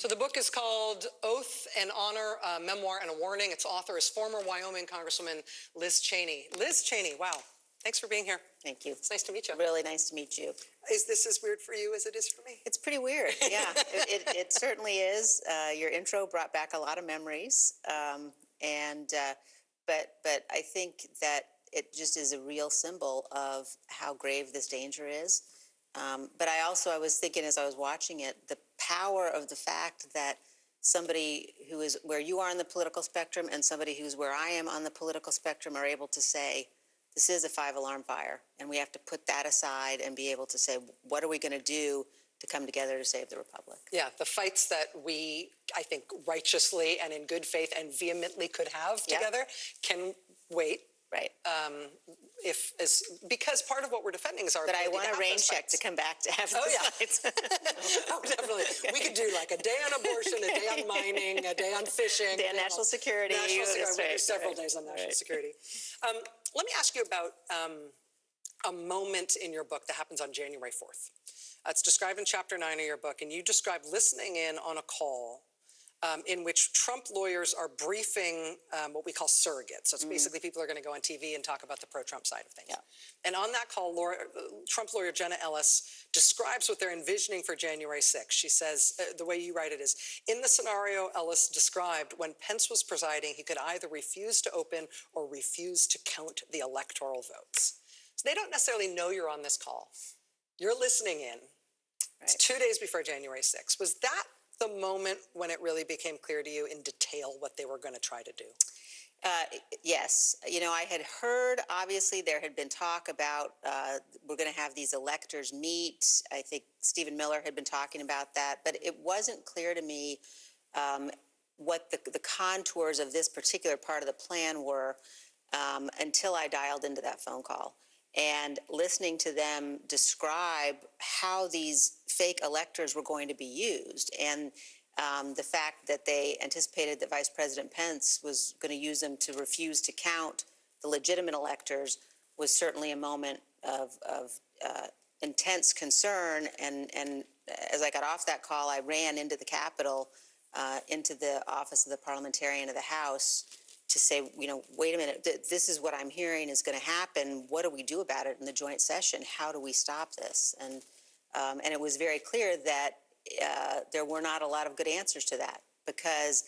So the book is called Oath and Honor, a Memoir and a Warning. Its author is former Wyoming Congresswoman Liz Cheney. Liz Cheney, wow. Thanks for being here. Thank you. It's nice to meet you. Really nice to meet you. Is this as weird for you as it is for me? It's pretty weird, yeah. It certainly is. Your intro brought back a lot of memories, but I think that it just is a real symbol of how grave this danger is. But I was thinking as I was watching it, the power of the fact that somebody who is where you are on the political spectrum and somebody who's where I am on the political spectrum are able to say, this is a 5-alarm fire, and we have to put that aside and be able to say, what are we going to do to come together to save the Republic? Yeah, the fights that we, I think, righteously and in good faith and vehemently could have together can wait. Right. Because part of what we're defending is our ability I want a rain check to come back to have the slides. Oh, definitely. We could do like a day on abortion, a day on mining, a day on fishing. A day on national security. Several days on national security. Let me ask you about a moment in your book that happens on January 4th. It's described in chapter 9 of your book, and you describe listening in on a call in which Trump lawyers are briefing what we call surrogates. So it's basically people are going to go on TV and talk about the pro-Trump side of things. Yeah. And on that call, Trump lawyer Jenna Ellis describes what they're envisioning for January 6th. She says, the way you write it is, in the scenario Ellis described, when Pence was presiding, he could either refuse to open or refuse to count the electoral votes. So they don't necessarily know you're on this call. You're listening in. Right. It's 2 days before January 6th. Was that the moment when it really became clear to you in detail what they were going to try to do? Yes. You know, I had heard, obviously, there had been talk about we're going to have these electors meet. I think Stephen Miller had been talking about that. But it wasn't clear to me what the contours of this particular part of the plan were until I dialed into that phone call. And listening to them describe how these fake electors were going to be used, and the fact that they anticipated that Vice President Pence was going to use them to refuse to count the legitimate electors was certainly a moment of intense concern. And as I got off that call, I ran into the Capitol, into the office of the parliamentarian of the House, to say, you know, wait a minute, this is what I'm hearing is going to happen. What do we do about it in the joint session? How do we stop this? And it was very clear that there were not a lot of good answers to that, because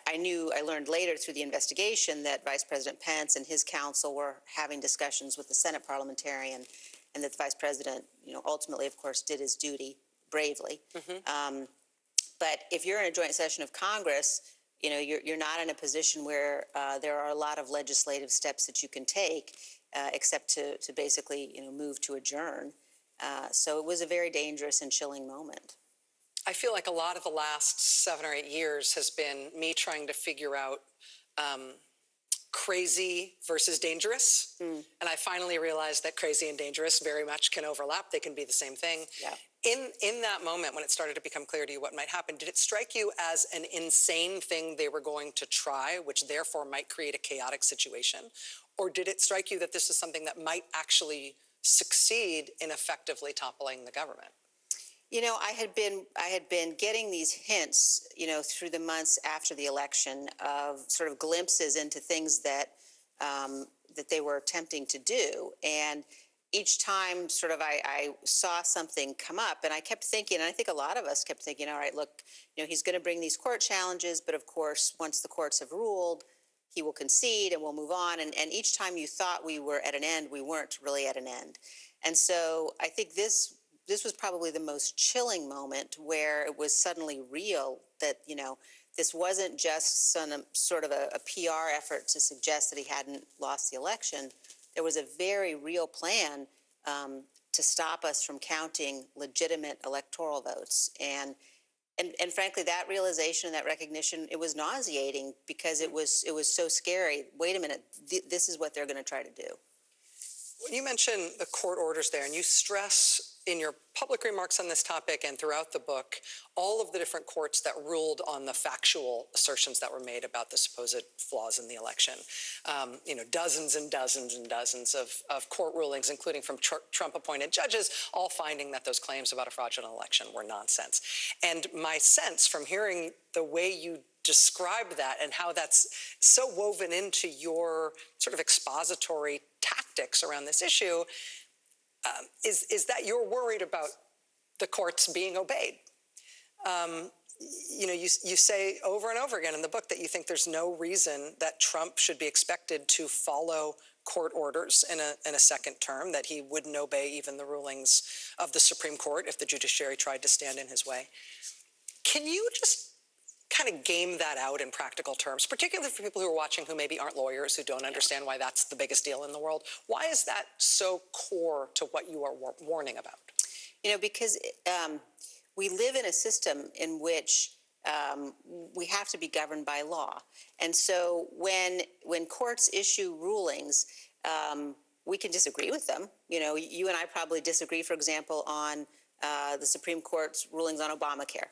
I learned later through the investigation that Vice President Pence and his counsel were having discussions with the Senate parliamentarian, and that the Vice President, you know, ultimately, of course, did his duty bravely. But if you're in a joint session of Congress, you know, you're not in a position where there are a lot of legislative steps that you can take, except to basically, you know, move to adjourn. So it was a very dangerous and chilling moment. I feel like a lot of the last 7 or 8 years has been me trying to figure out crazy versus dangerous. And I finally realized that crazy and dangerous very much can overlap. They can be the same thing. Yeah. In that moment, when it started to become clear to you what might happen, did it strike you as an insane thing they were going to try, which therefore might create a chaotic situation? Or did it strike you that this is something that might actually succeed in effectively toppling the government? You know, I had been getting these hints, you know, through the months after the election of sort of glimpses into things that that they were attempting to do. And each time sort of I saw something come up, and I kept thinking, and I think a lot of us kept thinking, all right, look, you know, he's going to bring these court challenges, but of course, once the courts have ruled, he will concede and we'll move on. And each time you thought we were at an end, we weren't really at an end. And so I think this was probably the most chilling moment, where it was suddenly real that, you know, this wasn't just some sort of a PR effort to suggest that he hadn't lost the election. There was a very real plan to stop us from counting legitimate electoral votes. And frankly, that realization and that recognition, it was nauseating, because it was so scary. Wait a minute, this is what they're going to try to do. When you mention the court orders there, and you stress in your public remarks on this topic and throughout the book, all of the different courts that ruled on the factual assertions that were made about the supposed flaws in the election. Dozens and dozens and dozens of court rulings, including from Trump-appointed judges, all finding that those claims about a fraudulent election were nonsense. And my sense from hearing the way you describe that and how that's so woven into your sort of expository tactics around this issue is that you're worried about the courts being obeyed. You say over and over again in the book that you think there's no reason that Trump should be expected to follow court orders in a second term, that he wouldn't obey even the rulings of the Supreme Court if the judiciary tried to stand in his way. Can you just kind of game that out in practical terms, particularly for people who are watching who maybe aren't lawyers, who don't understand why that's the biggest deal in the world? Why is that so core to what you are warning about? Because we live in a system in which we have to be governed by law. And so when courts issue rulings, we can disagree with them. You and I probably disagree, for example, on the Supreme Court's rulings on Obamacare.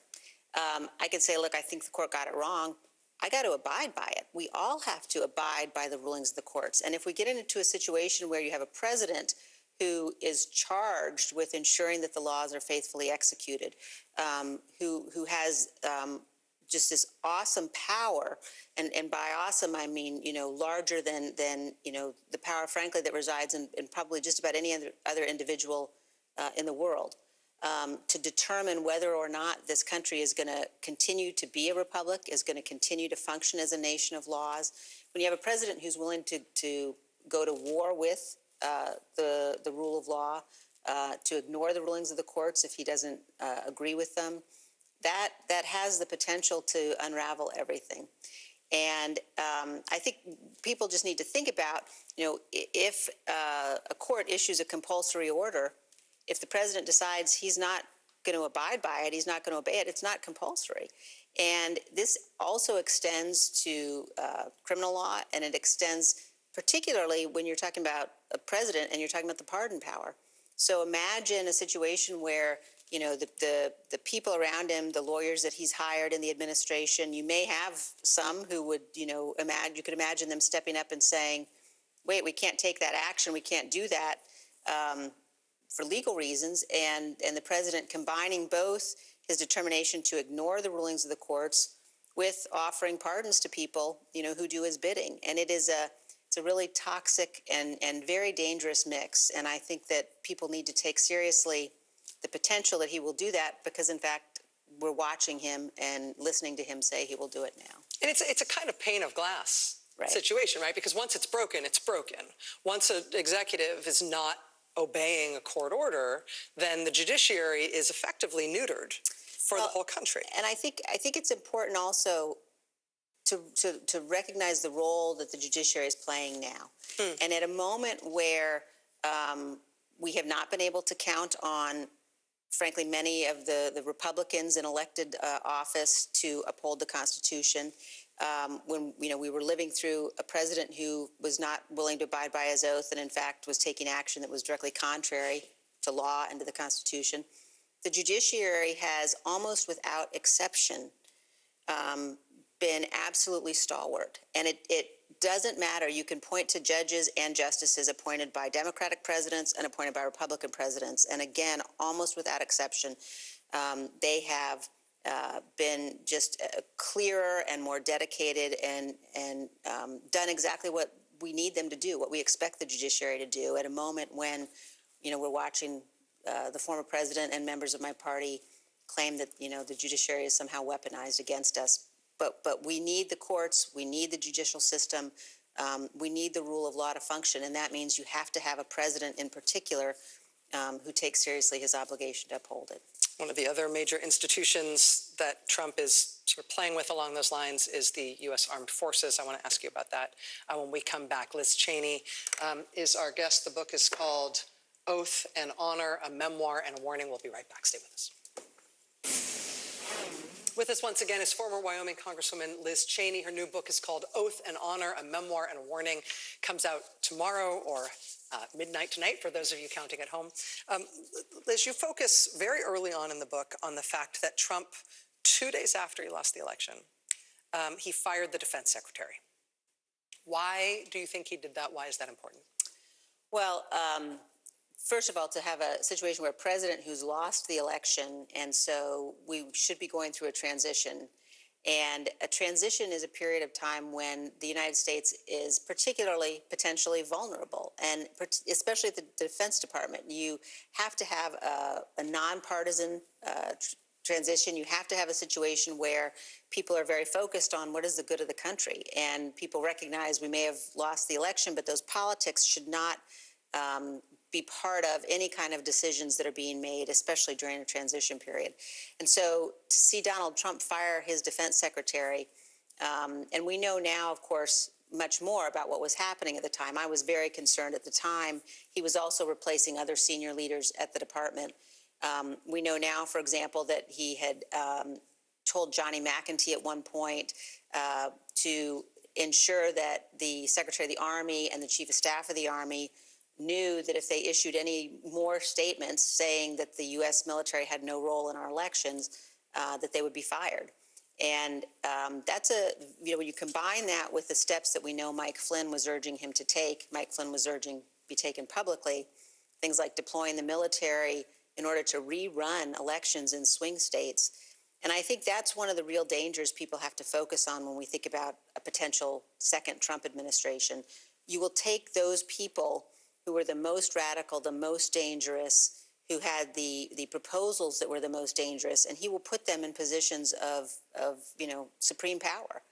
I could say, look, I think the court got it wrong. I got to abide by it. We all have to abide by the rulings of the courts. And if we get into a situation where you have a president who is charged with ensuring that the laws are faithfully executed, who has just this awesome power, and by awesome I mean larger than the power, frankly, that resides in probably just about any other individual in the world. To determine whether or not this country is going to continue to be a republic, is going to continue to function as a nation of laws. When you have a president who's willing to go to war with the rule of law, to ignore the rulings of the courts if he doesn't agree with them, that has the potential to unravel everything. And I think people just need to think about, if a court issues a compulsory order, if the president decides he's not going to abide by it, he's not going to obey it, it's not compulsory. And this also extends to criminal law, and it extends particularly when you're talking about a president and you're talking about the pardon power. So imagine a situation where, the people around him, the lawyers that he's hired in the administration, you may have some who would, you could imagine them stepping up and saying, wait, we can't take that action, we can't do that. For legal reasons, and the president combining both his determination to ignore the rulings of the courts with offering pardons to people, who do his bidding. And it's a really toxic and very dangerous mix. And I think that people need to take seriously the potential that he will do that, because in fact, we're watching him and listening to him say he will do it now. And it's a kind of pane of glass situation, right? Because once it's broken, it's broken. Once an executive is not obeying a court order, then the judiciary is effectively neutered for the whole country. And I think it's important also to recognize the role that the judiciary is playing now. And at a moment where we have not been able to count on, frankly, many of the Republicans in elected office to uphold the Constitution, when we were living through a president who was not willing to abide by his oath and in fact was taking action that was directly contrary to law and to the Constitution, the judiciary has almost without exception been absolutely stalwart. And it doesn't matter. You can point to judges and justices appointed by Democratic presidents and appointed by Republican presidents. And again, almost without exception, they have been just clearer and more dedicated and done exactly what we need them to do, what we expect the judiciary to do at a moment when, we're watching the former president and members of my party claim that, the judiciary is somehow weaponized against us. But we need the courts, we need the judicial system, we need the rule of law to function, and that means you have to have a president in particular who takes seriously his obligation to uphold it. One of the other major institutions that Trump is sort of playing with along those lines is the U.S. Armed Forces. I want to ask you about that when we come back. Liz Cheney is our guest. The book is called Oath and Honor, a Memoir and a Warning. We'll be right back. Stay with us. With us once again is former Wyoming Congresswoman Liz Cheney. Her new book is called Oath and Honor, a Memoir and a Warning. Comes out tomorrow or midnight tonight, for those of you counting at home. Liz, you focus very early on in the book on the fact that Trump, 2 days after he lost the election, he fired the defense secretary. Why do you think he did that? Why is that important? Well, first of all, to have a situation where a president who's lost the election, and so we should be going through a transition. And a transition is a period of time when the United States is particularly potentially vulnerable, and especially at the Defense Department. You have to have a nonpartisan transition. You have to have a situation where people are very focused on what is the good of the country, and people recognize we may have lost the election, but those politics should not be part of any kind of decisions that are being made, especially during a transition period. And so to see Donald Trump fire his defense secretary, and we know now, of course, much more about what was happening at the time. I was very concerned at the time. He was also replacing other senior leaders at the department. We know now, for example, that he had told Johnny McEntee at one point to ensure that the Secretary of the Army and the Chief of Staff of the Army knew that if they issued any more statements saying that the U.S. military had no role in our elections, that they would be fired. And that's when you combine that with the steps that we know Mike Flynn was urging him to take, Mike Flynn was urging be taken publicly, things like deploying the military in order to rerun elections in swing states. And I think that's one of the real dangers people have to focus on when we think about a potential second Trump administration. You will take those people who were the most radical, the most dangerous, who had the proposals that were the most dangerous, and he will put them in positions of supreme power.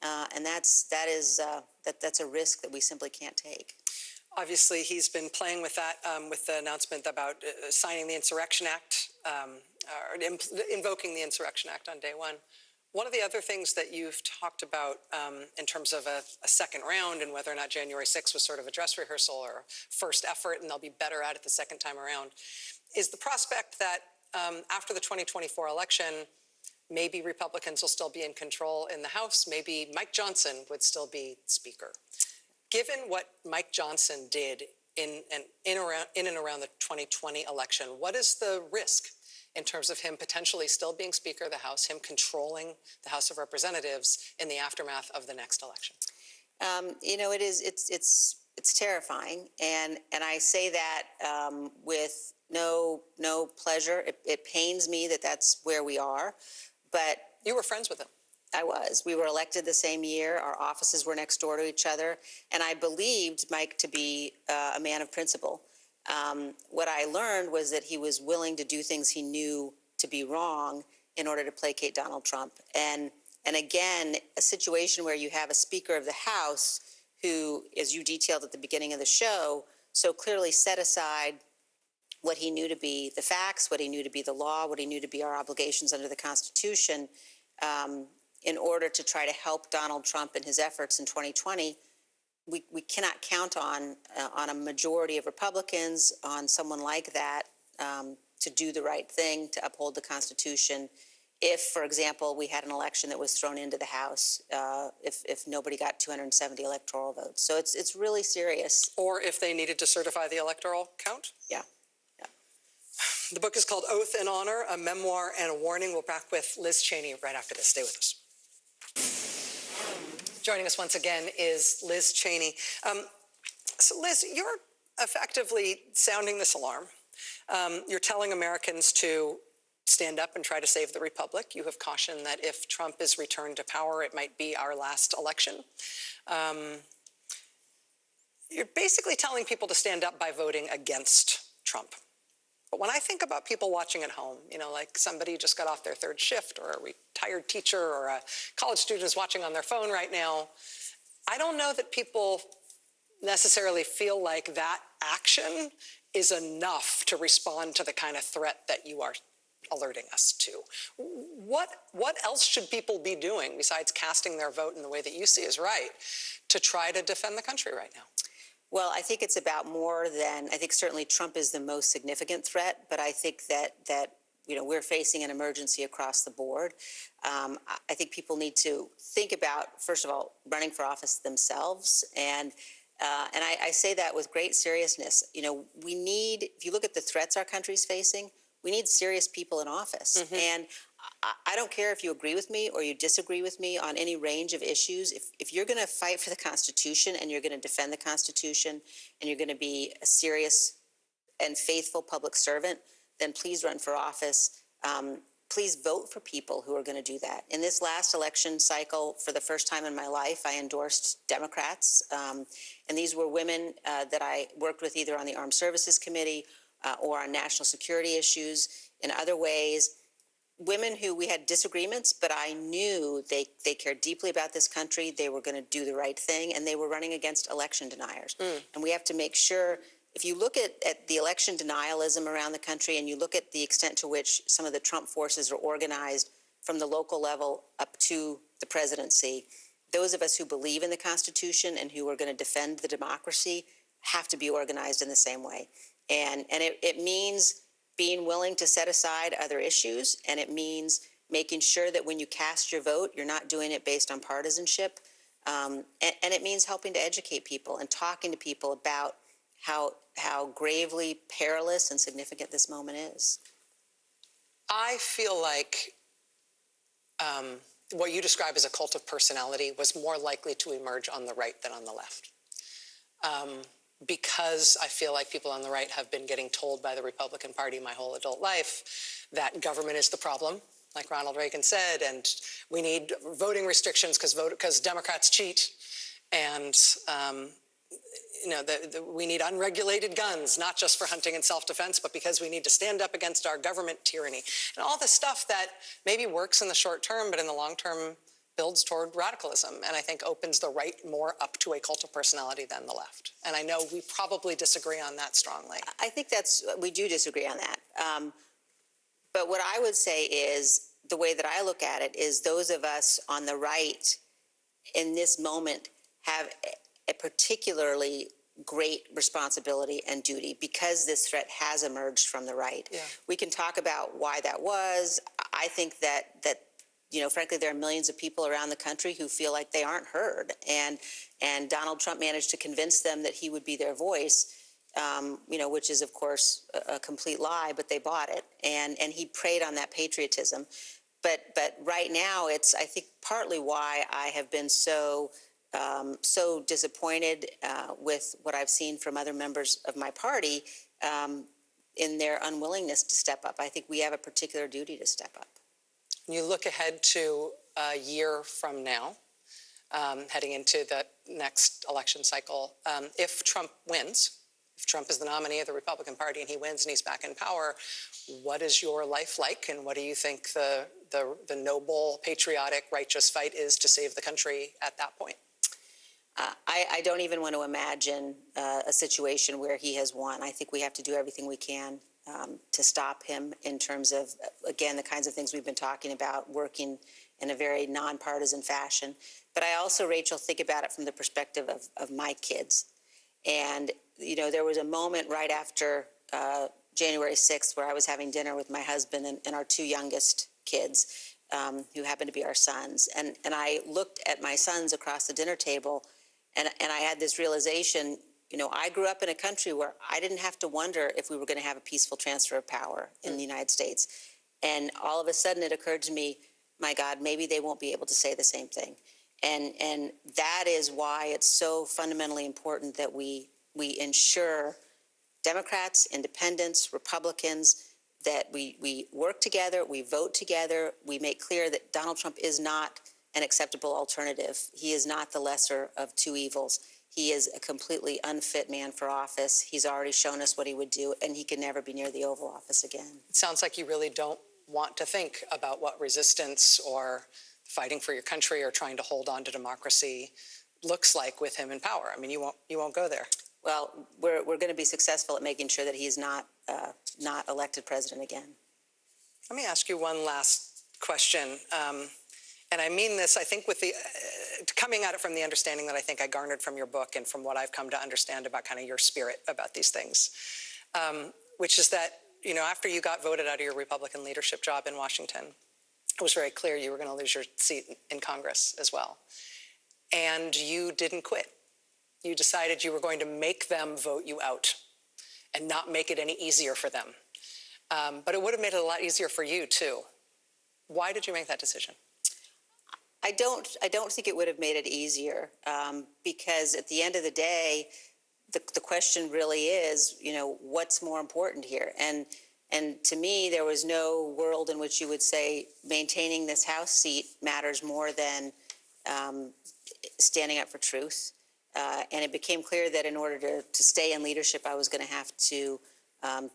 And that's a risk that we simply can't take. Obviously, he's been playing with that with the announcement about signing the Insurrection Act, or invoking the Insurrection Act on day one. One of the other things that you've talked about in terms of a second round and whether or not January 6th was sort of a dress rehearsal or a first effort and they'll be better at it the second time around, is the prospect that after the 2024 election, maybe Republicans will still be in control in the House, maybe Mike Johnson would still be Speaker. Given what Mike Johnson did in and around the 2020 election, what is the risk in terms of him potentially still being Speaker of the House, him controlling the House of Representatives in the aftermath of the next election? It's terrifying, and I say that with no pleasure. It pains me that that's where we are, but you were friends with him. I was. We were elected the same year. Our offices were next door to each other, and I believed Mike to be a man of principle. What I learned was that he was willing to do things he knew to be wrong in order to placate Donald Trump. And again, a situation where you have a Speaker of the House who, as you detailed at the beginning of the show, so clearly set aside what he knew to be the facts, what he knew to be the law, what he knew to be our obligations under the Constitution, in order to try to help Donald Trump in his efforts in 2020. We cannot count on a majority of Republicans, on someone like that, to do the right thing, to uphold the Constitution. If, for example, we had an election that was thrown into the House, if nobody got 270 electoral votes. So it's really serious. Or if they needed to certify the electoral count? Yeah. The book is called Oath and Honor, a memoir and a warning. We'll be back with Liz Cheney right after this. Stay with us. Joining us once again is Liz Cheney. So Liz, you're effectively sounding this alarm. You're telling Americans to stand up and try to save the republic. You have cautioned that if Trump is returned to power, it might be our last election. You're basically telling people to stand up by voting against Trump. But when I think about people watching at home, like somebody just got off their third shift, or a retired teacher, or a college student is watching on their phone right now, I don't know that people necessarily feel like that action is enough to respond to the kind of threat that you are alerting us to. What else should people be doing besides casting their vote in the way that you see is right to try to defend the country right now? Well, I think it's about more than, I think certainly Trump is the most significant threat, but I think that we're facing an emergency across the board. I think people need to think about, first of all, running for office themselves, and And I say that with great seriousness. You know, we need, if you look at the threats our country's facing, we need serious people in office. And I don't care if you agree with me or you disagree with me on any range of issues. If you're going to fight for the Constitution and you're going to defend the Constitution and you're going to be a serious and faithful public servant, then please run for office. Please vote for people who are going to do that. In this last election cycle, for the first time in my life, I endorsed Democrats. And these were women that I worked with either on the Armed Services Committee or on national security issues in other ways. Women who we had disagreements, but I knew they cared deeply about this country. They were going to do the right thing, and they were running against election deniers. And we have to make sure, if you look at the election denialism around the country and you look at the extent to which some of the Trump forces are organized from the local level up to the presidency, those of us who believe in the Constitution and who are going to defend the democracy have to be organized in the same way. And it means being willing to set aside other issues, and it means making sure that when you cast your vote, you're not doing it based on partisanship. And it means helping to educate people and talking to people about how gravely perilous and significant this moment is. I feel like what you describe as a cult of personality was more likely to emerge on the right than on the left. Because I feel like people on the right have been getting told by the Republican Party my whole adult life that government is the problem, like Ronald Reagan said, and we need voting restrictions because Democrats cheat, and we need unregulated guns, not just for hunting and self-defense, but because we need to stand up against our government tyranny. And all this stuff that maybe works in the short term, but in the long term builds toward radicalism, and I think opens the right more up to a cult of personality than the left. And I know we probably disagree on that strongly. I think we do disagree on that. But what I would say is, the way that I look at it is, those of us on the right in this moment have a particularly great responsibility and duty because this threat has emerged from the right. Yeah. We can talk about why that was. I think that frankly, there are millions of people around the country who feel like they aren't heard, and Donald Trump managed to convince them that he would be their voice, which is of course a complete lie, but they bought it, and he preyed on that patriotism. But right now, it's, I think, partly why I have been so disappointed with what I've seen from other members of my party in their unwillingness to step up. I think we have a particular duty to step up. You look ahead to a year from now, heading into the next election cycle. If Trump wins, if Trump is the nominee of the Republican Party and he wins and he's back in power, what is your life like, and what do you think the noble, patriotic, righteous fight is to save the country at that point? I don't even want to imagine a situation where he has won. I think we have to do everything we can to stop him in terms of, again, the kinds of things we've been talking about, working in a very nonpartisan fashion. But I also, Rachel, think about it from the perspective of my kids. And, there was a moment right after January 6th where I was having dinner with my husband and our two youngest kids, who happen to be our sons. And I looked at my sons across the dinner table, and I had this realization. I grew up in a country where I didn't have to wonder if we were going to have a peaceful transfer of power in the United States. And all of a sudden it occurred to me, my God, maybe they won't be able to say the same thing. And that is why it's so fundamentally important that we ensure, Democrats, independents, Republicans, that we work together, we vote together, we make clear that Donald Trump is not an acceptable alternative. He is not the lesser of two evils. He is a completely unfit man for office. He's already shown us what he would do, and he can never be near the Oval Office again. It sounds like you really don't want to think about what resistance or fighting for your country or trying to hold on to democracy looks like with him in power. I mean, you won't go there. Well, we're going to be successful at making sure that he's not elected president again. Let me ask you one last question. And I mean this, I think, with the coming at it from the understanding that I think I garnered from your book and from what I've come to understand about kind of your spirit about these things, which is that, after you got voted out of your Republican leadership job in Washington, it was very clear you were going to lose your seat in Congress as well. And you didn't quit. you decided you were going to make them vote you out and not make it any easier for them. But it would have made it a lot easier for you, too. Why did you make that decision? I don't think it would have made it easier because at the end of the day, the question really is, what's more important here? And to me, there was no world in which you would say maintaining this House seat matters more than standing up for truth. And it became clear that in order to stay in leadership, I was going to have to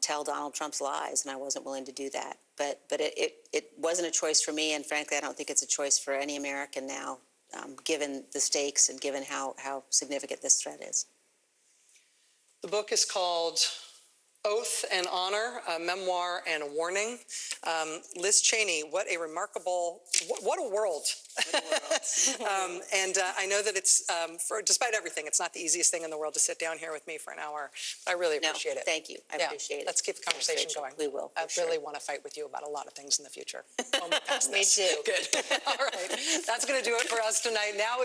tell Donald Trump's lies, and I wasn't willing to do that. But it wasn't a choice for me, and frankly, I don't think it's a choice for any American now, given the stakes and given how significant this threat is. The book is called Oath and Honor, a Memoir and a Warning. Liz Cheney, what a remarkable, what a world. And I know that it's, despite everything, it's not the easiest thing in the world to sit down here with me for an hour. I really appreciate it. Thank you. I appreciate it. Let's keep the conversation going. We will. I really want to fight with you about a lot of things in the future. Me too. Good. All right. That's going to do it for us tonight. Now